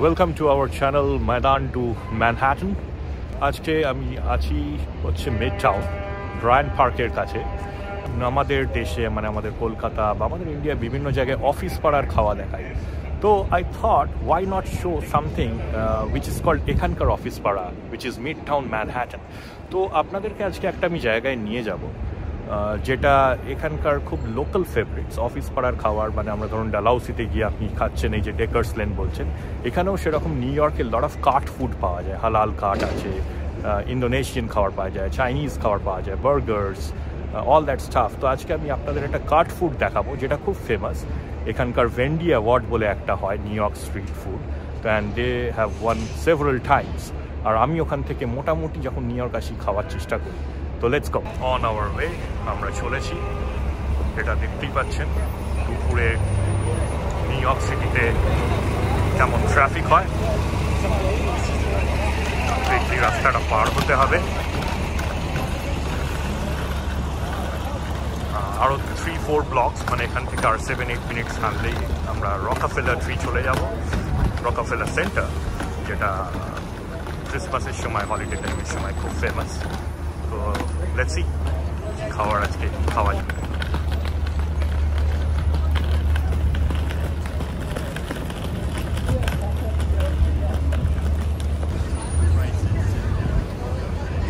Welcome to our channel Maidan to Manhattan. আজকে আমি আছি হচ্ছে মিডটাউন ব্রায়ান পার্কের কাছে। আমাদের দেশে মানে আমাদের কলকাতা বা আমাদের ইন্ডিয়া বিভিন্ন জায়গায় অফিস পাড়ার খাওয়া দেখায়। তো I thought why not show something which is called এখানকার অফিস পাড়া উইচ ইজ মিডটাউন ম্যানহাটন। তো আপনাদেরকে আজকে একটা আমি জায়গায় নিয়ে যাব যেটা এখানকার খুব লোকাল ফেভারিটস অফিস পাড়ার খাওয়ার। মানে আমরা ধরুন ডালাউসিতে গিয়ে আপনি খাচ্ছেন এই যে ডেকার্স লেন বলছেন, এখানেও সেরকম নিউ ইয়র্কে লট অফ কাট ফুড পাওয়া যায়। হালাল কাট আছে, ইন্দোনেশিয়ান খাবার পাওয়া যায়, চাইনিজ খাবার পাওয়া যায়, বার্গার্স, অল দ্যাট স্টাফ। তো আজকে আমি আপনাদের একটা কাট ফুড দেখাবো যেটা খুব ফেমাস। এখানকার ভেন্ডি অ্যাওয়ার্ড বলে একটা হয় New York street food, and they have won several times. আর আমি ওখান থেকে মোটামুটি যখন নিউ ইয়র্ক আসি খাওয়ার চেষ্টা করি। তো let's go on our way. আমরা চলেছি, এটা দেখতেই পাচ্ছেন দুপুরে নিউ ইয়র্ক সিটিতে কেমন ট্রাফিক হয়। এই রাস্তাটা পার হতে হবে, আরও 3-4 ব্লকস, মানে এখান থেকে আর 7-8 মিনিটস হাঁটলেই আমরা রকাফেলার ট্রি চলে যাব। রকাফেলার সেন্টার, যেটা ক্রিসমাসের সময়, হলিডে টাইমের সময় খুব ফেমাস। তো লেটস সি খাওয়ার আজকে খাওয়া যাবে।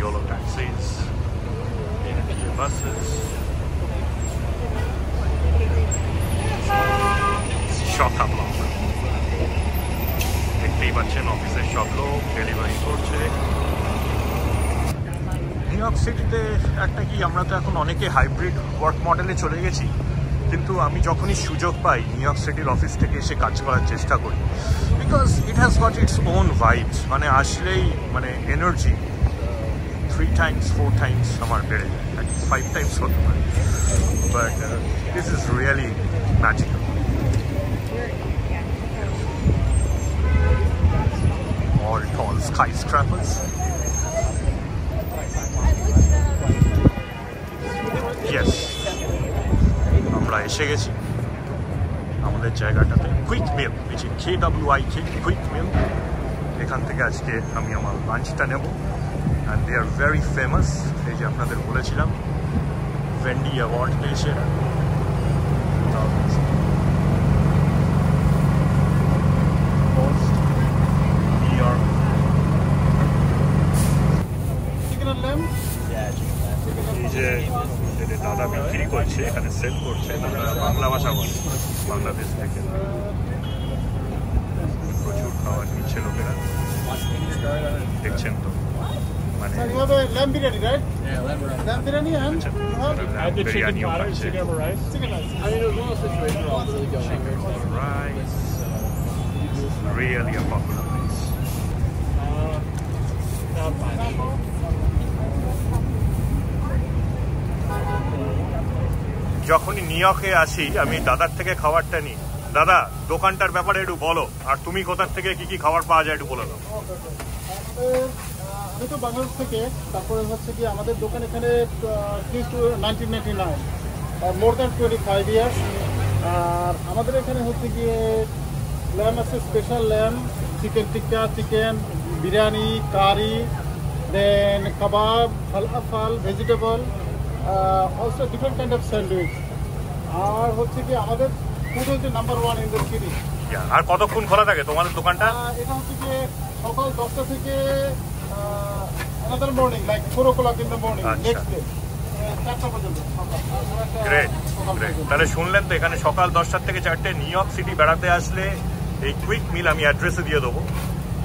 YOLO taxis, buses, শখা ব্লক। দেখতেই পাচ্ছেন অফিসের সব লোক ডেলিভারি করছে। নিউ ইয়র্ক সিটিতে একটা কি, আমরা তো এখন অনেকে হাইব্রিড ওয়ার্ক মডেলে চলে গেছি, কিন্তু আমি যখনই সুযোগ পাই নিউ ইয়র্ক সিটির অফিস থেকে এসে কাজ করার চেষ্টা করি, because it has got its own vibes. মানে আসলেই মানে এনার্জি 3 times 4 times আমার বেড়ে যায়, 5 times হতে পারে। But this is really magical. All tall skyscrapers. Yes, আমরা এসে গেছি আমাদের জায়গাটাতে, quick meal, which is KWIK, quick meal. এখান থেকে আজকে আমি আমার লাঞ্চটা নেব, and they are very famous। এই যে আপনাদের বলেছিলাম ভেন্ডি অ্যাওয়ার্ড পেয়েছে। দাদা বিক্রি করছে, এখানে সেল করছে, বাংলা ভাষা বলে, বাংলাদেশ থেকে প্রচুর খাবার নিচ্ছে লোকেরা। দেখছেন তো, মানে বিরিয়ানিও খাচ্ছে, really a popular place. যখনই নিউ ইয়র্কে আসি আমি দাদার থেকে খাবারটা নিই। দাদা, দোকানটার ব্যাপারে একটু বলো, আর তুমি কোথার থেকে কি কি খাবার পাওয়া যায় একটু বলে দাও। আমি তো বাংলাদেশ থেকে, তারপরে হচ্ছে কি আমাদের দোকান এখানে 1999, মোর দ্যান 25 ইয়ার্স। আর আমাদের এখানে হচ্ছে গিয়ে ল্যাম্প আছে, special lamb, chicken tikka, chicken biryani, curry, then kebab, phaal, vegetable, also different kind of sandwich. আর হচ্ছে কি আমাদের ফুড হচ্ছে নাম্বার 1 ইন দ্য সিটি। আর কতক্ষণ খোলা থাকে তোমাদের দোকানটা? এটা হচ্ছে কি সকাল 10টা থেকে another morning like 4 o'clock in the morning, next day 4টা পর্যন্ত। Great great. তাহলে শুনলেন তো, এখানে সকাল 10টা থেকে 4টে নিউ ইয়র্ক সিটি বেড়াতে আসলে এই কুইক মিল আমি অ্যাড্রেসে দিয়ে দেবো।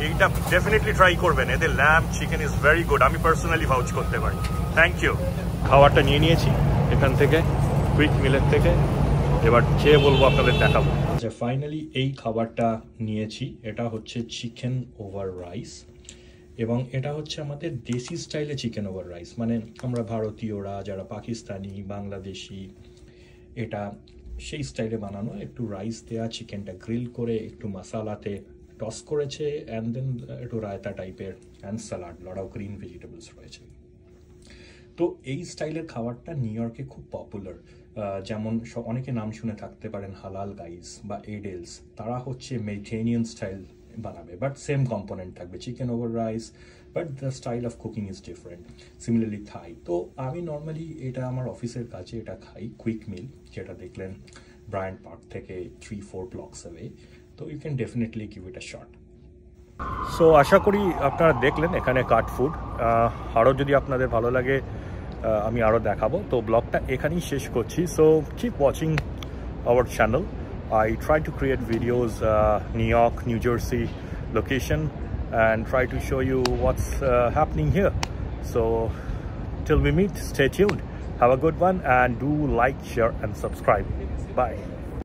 এইটা ডেফিনেটলি ট্রাই করবেন, এদের lamb chicken is very good, আমি পার্সোনালি ভাউচ করতে পারি। Thank you. খাবারটা নিয়ে নিয়েছি এখান থেকে, কুইক মিলের থেকে, এবার খেয়ে বলবো, আপনাদের দেখাবো। আচ্ছা, ফাইনালি এই খাবারটা নিয়েছি। এটা হচ্ছে চিকেন ওভার রাইস, এবং এটা হচ্ছে আমাদের দেশি স্টাইলে চিকেন ওভার রাইস। মানে আমরা ভারতীয়রা যারা পাকিস্তানি, বাংলাদেশি, এটা সেই স্টাইলে বানানো। একটু রাইস দেওয়া, চিকেনটা গ্রিল করে একটু মশালাতে টস করেছে, অ্যান্ড দেন একটু রায়তা টাইপের, and salad, lot of green vegetables রয়েছে। তো এই স্টাইলের খাবারটা নিউ ইয়র্কে খুব পপুলার। যেমন অনেকে নাম শুনে থাকতে পারেন হালাল গাইস বা এডেলস, তারা হচ্ছে মেডিটেরিয়ান স্টাইল বানাবে, বাট সেম কম্পোনেন্ট থাকবে, chicken over rice, but the style of cooking is different. Similarly Thai. তো আমি নর্মালি এটা আমার অফিসের কাছে এটা খাই, কুইক মিল, যেটা দেখলেন ব্রায়ান্ট পার্ক থেকে 3-4 blocks away। তো you can definitely give it a shot. So আশা করি আপনারা দেখলেন এখানে কাট ফুড। আরও যদি আপনাদের ভালো লাগে আমি আরও দেখাবো। তো ব্লগটা এখানেই শেষ করছি। So keep watching our channel. I try to create videos New York, New Jersey location and try to show you what's happening here. So till we meet, stay tuned. Have a good one and do like, share and subscribe. Bye.